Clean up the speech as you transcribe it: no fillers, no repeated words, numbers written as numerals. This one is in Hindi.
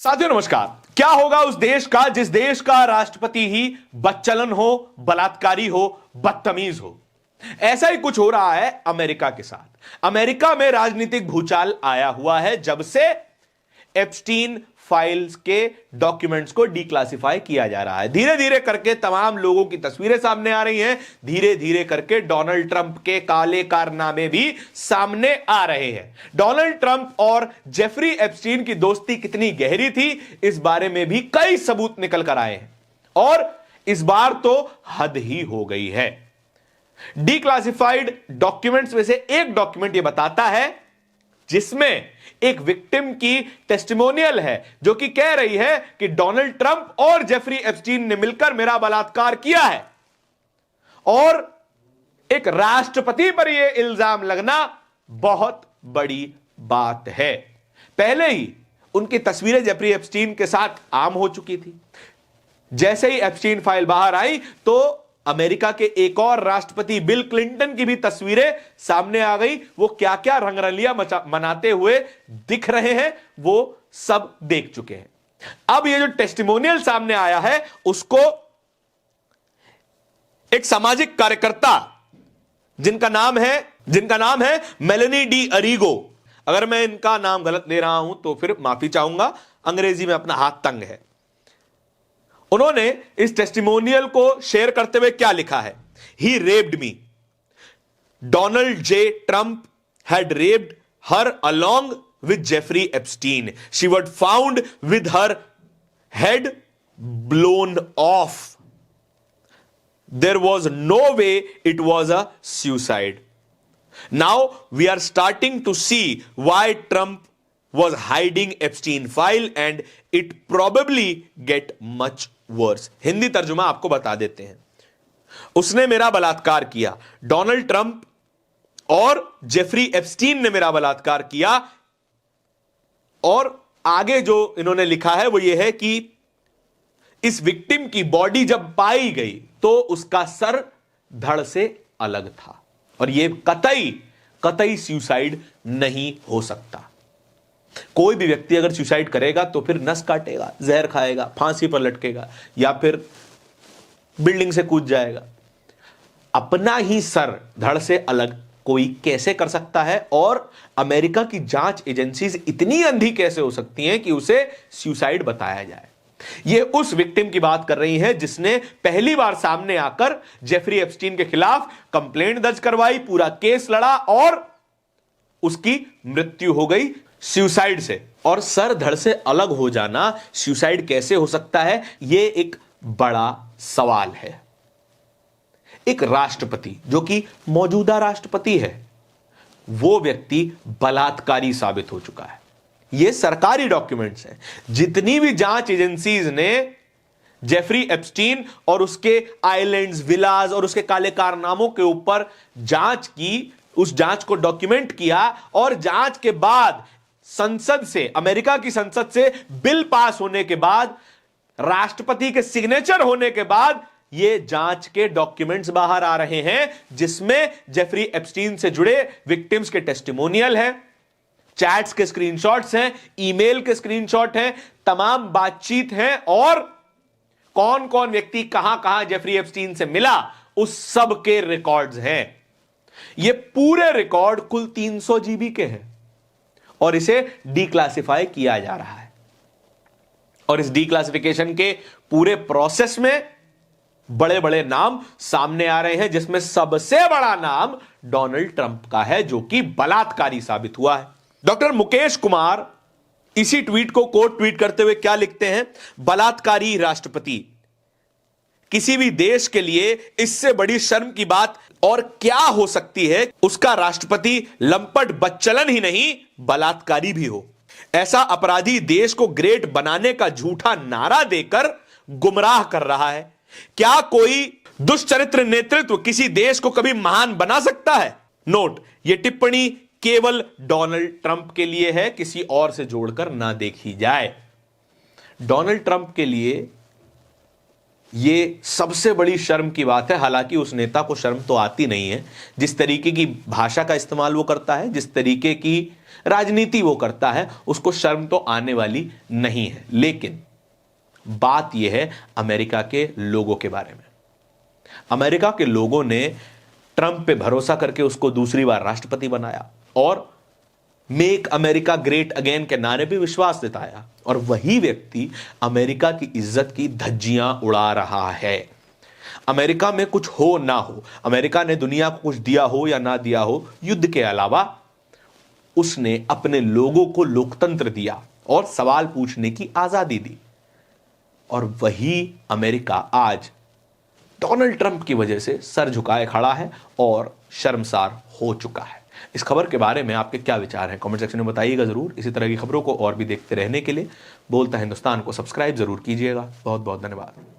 साथियों नमस्कार। क्या होगा उस देश का जिस देश का राष्ट्रपति ही बदचलन हो, बलात्कारी हो, बदतमीज हो? ऐसा ही कुछ हो रहा है अमेरिका के साथ। अमेरिका में राजनीतिक भूचाल आया हुआ है जब से एप्स्टीन फाइल्स के डॉक्यूमेंट्स को डिक्लासिफाई किया जा रहा है। धीरे धीरे करके तमाम लोगों की तस्वीरें सामने आ रही हैं। धीरे धीरे करके डोनाल्ड ट्रंप के काले कारनामे भी सामने आ रहे हैं। डोनाल्ड ट्रंप और जेफरी एप्स्टीन की दोस्ती कितनी गहरी थी, इस बारे में भी कई सबूत निकल कर आए हैं और इस बार तो हद ही हो गई है। डिक्लासिफाइड डॉक्यूमेंट्स में से एक डॉक्यूमेंट यह बताता है जिसमें एक विक्टिम की टेस्टिमोनियल है जो कि कह रही है कि डोनाल्ड ट्रंप और जेफरी एप्स्टीन ने मिलकर मेरा बलात्कार किया है। और एक राष्ट्रपति पर यह इल्जाम लगना बहुत बड़ी बात है। पहले ही उनकी तस्वीरें जेफरी एप्स्टीन के साथ आम हो चुकी थी। जैसे ही एप्स्टीन फाइल बाहर आई तो अमेरिका के एक और राष्ट्रपति बिल क्लिंटन की भी तस्वीरें सामने आ गई। वो क्या क्या रंगरलियां मनाते हुए दिख रहे हैं वो सब देख चुके हैं। अब ये जो टेस्टिमोनियल सामने आया है उसको एक सामाजिक कार्यकर्ता जिनका नाम है मेलेनी डी अरीगो। अगर मैं इनका नाम गलत ले रहा हूं तो फिर माफी चाहूंगा, अंग्रेजी में अपना हाथ तंग है। उन्होंने इस टेस्टिमोनियल को शेयर करते हुए क्या लिखा है? He raped me. Donald J Trump had raped her along with Jeffrey Epstein. She was found with her head blown off. There was no way it was a suicide. Now we are starting to see why Trump was hiding Epstein file and it probably get much worse। Hindi तर्जुमा आपको बता देते हैं। उसने मेरा बलात्कार किया। डोनाल्ड ट्रंप और जेफरी एप्स्टीन ने मेरा बलात्कार किया। और आगे जो इन्होंने लिखा है वो ये है कि इस विक्टिम की बॉडी जब पाई गई तो उसका सर धड़ से अलग था और यह कतई सुसाइड नहीं हो सकता। कोई भी व्यक्ति अगर सुसाइड करेगा तो फिर नस काटेगा, जहर खाएगा, फांसी पर लटकेगा या फिर बिल्डिंग से कूद जाएगा। अपना ही सर धड़ से अलग कोई कैसे कर सकता है? और अमेरिका की जांच एजेंसीज इतनी अंधी कैसे हो सकती हैं कि उसे सुसाइड बताया जाए? ये उस विक्टिम की बात कर रही है जिसने पहली बार सामने आकर जेफरी एप्स्टीन के खिलाफ कंप्लेंट दर्ज करवाई, पूरा केस लड़ा और उसकी मृत्यु हो गई सुसाइड से। और सर धड़ से अलग हो जाना सुसाइड कैसे हो सकता है? यह एक बड़ा सवाल है। एक राष्ट्रपति जो कि मौजूदा राष्ट्रपति है वो व्यक्ति बलात्कारी साबित हो चुका है। यह सरकारी डॉक्यूमेंट्स हैं। जितनी भी जांच एजेंसीज ने जेफरी एप्स्टीन और उसके आइलैंड्स, विलाज और उसके काले कारनामों के ऊपर जांच की, उस जांच को डॉक्यूमेंट किया और जांच के बाद संसद से, अमेरिका की संसद से बिल पास होने के बाद, राष्ट्रपति के सिग्नेचर होने के बाद ये जांच के डॉक्यूमेंट्स बाहर आ रहे हैं जिसमें जेफरी एप्स्टीन से जुड़े विक्टिम्स के टेस्टिमोनियल है, चैट्स के स्क्रीनशॉट्स हैं, ईमेल के स्क्रीनशॉट हैं, तमाम बातचीत हैं और कौन कौन व्यक्ति कहां कहां जेफरी एप्स्टीन से मिला उस सब के रिकॉर्ड्स हैं। ये पूरे रिकॉर्ड कुल 300 जीबी के हैं और इसे डिक्लासिफाई किया जा रहा है। और इस डिक्लासिफिकेशन के पूरे प्रोसेस में बड़े बड़े नाम सामने आ रहे हैं जिसमें सबसे बड़ा नाम डोनाल्ड ट्रंप का है जो कि बलात्कारी साबित हुआ है। डॉक्टर मुकेश कुमार इसी ट्वीट को कोट ट्वीट करते हुए क्या लिखते हैं? बलात्कारी राष्ट्रपति, किसी भी देश के लिए इससे बड़ी शर्म की बात और क्या हो सकती है? उसका राष्ट्रपति लंपट बदचलन ही नहीं बलात्कारी भी हो। ऐसा अपराधी देश को ग्रेट बनाने का झूठा नारा देकर गुमराह कर रहा है। क्या कोई दुष्चरित्र नेतृत्व किसी देश को कभी महान बना सकता है? नोट, यह टिप्पणी केवल डोनाल्ड ट्रंप के लिए है, किसी और से जोड़कर ना देखी जाए। डोनाल्ड ट्रंप के लिए ये सबसे बड़ी शर्म की बात है। हालांकि उस नेता को शर्म तो आती नहीं है, जिस तरीके की भाषा का इस्तेमाल वो करता है, जिस तरीके की राजनीति वो करता है, उसको शर्म तो आने वाली नहीं है। लेकिन बात यह है अमेरिका के लोगों के बारे में। अमेरिका के लोगों ने ट्रंप पे भरोसा करके उसको दूसरी बार राष्ट्रपति बनाया और मेक अमेरिका ग्रेट अगेन के नारे पे विश्वास जताया, और वही व्यक्ति अमेरिका की इज्जत की धज्जियां उड़ा रहा है। अमेरिका में कुछ हो ना हो, अमेरिका ने दुनिया को कुछ दिया हो या ना दिया हो, युद्ध के अलावा उसने अपने लोगों को लोकतंत्र दिया और सवाल पूछने की आजादी दी। और वही अमेरिका आज डोनाल्ड ट्रंप की वजह से सर झुकाए खड़ा है और शर्मसार हो चुका है। इस खबर के बारे में आपके क्या विचार हैं, कमेंट सेक्शन में बताइएगा जरूर। इसी तरह की खबरों को और भी देखते रहने के लिए बोलता हिंदुस्तान को सब्सक्राइब जरूर कीजिएगा। बहुत बहुत धन्यवाद।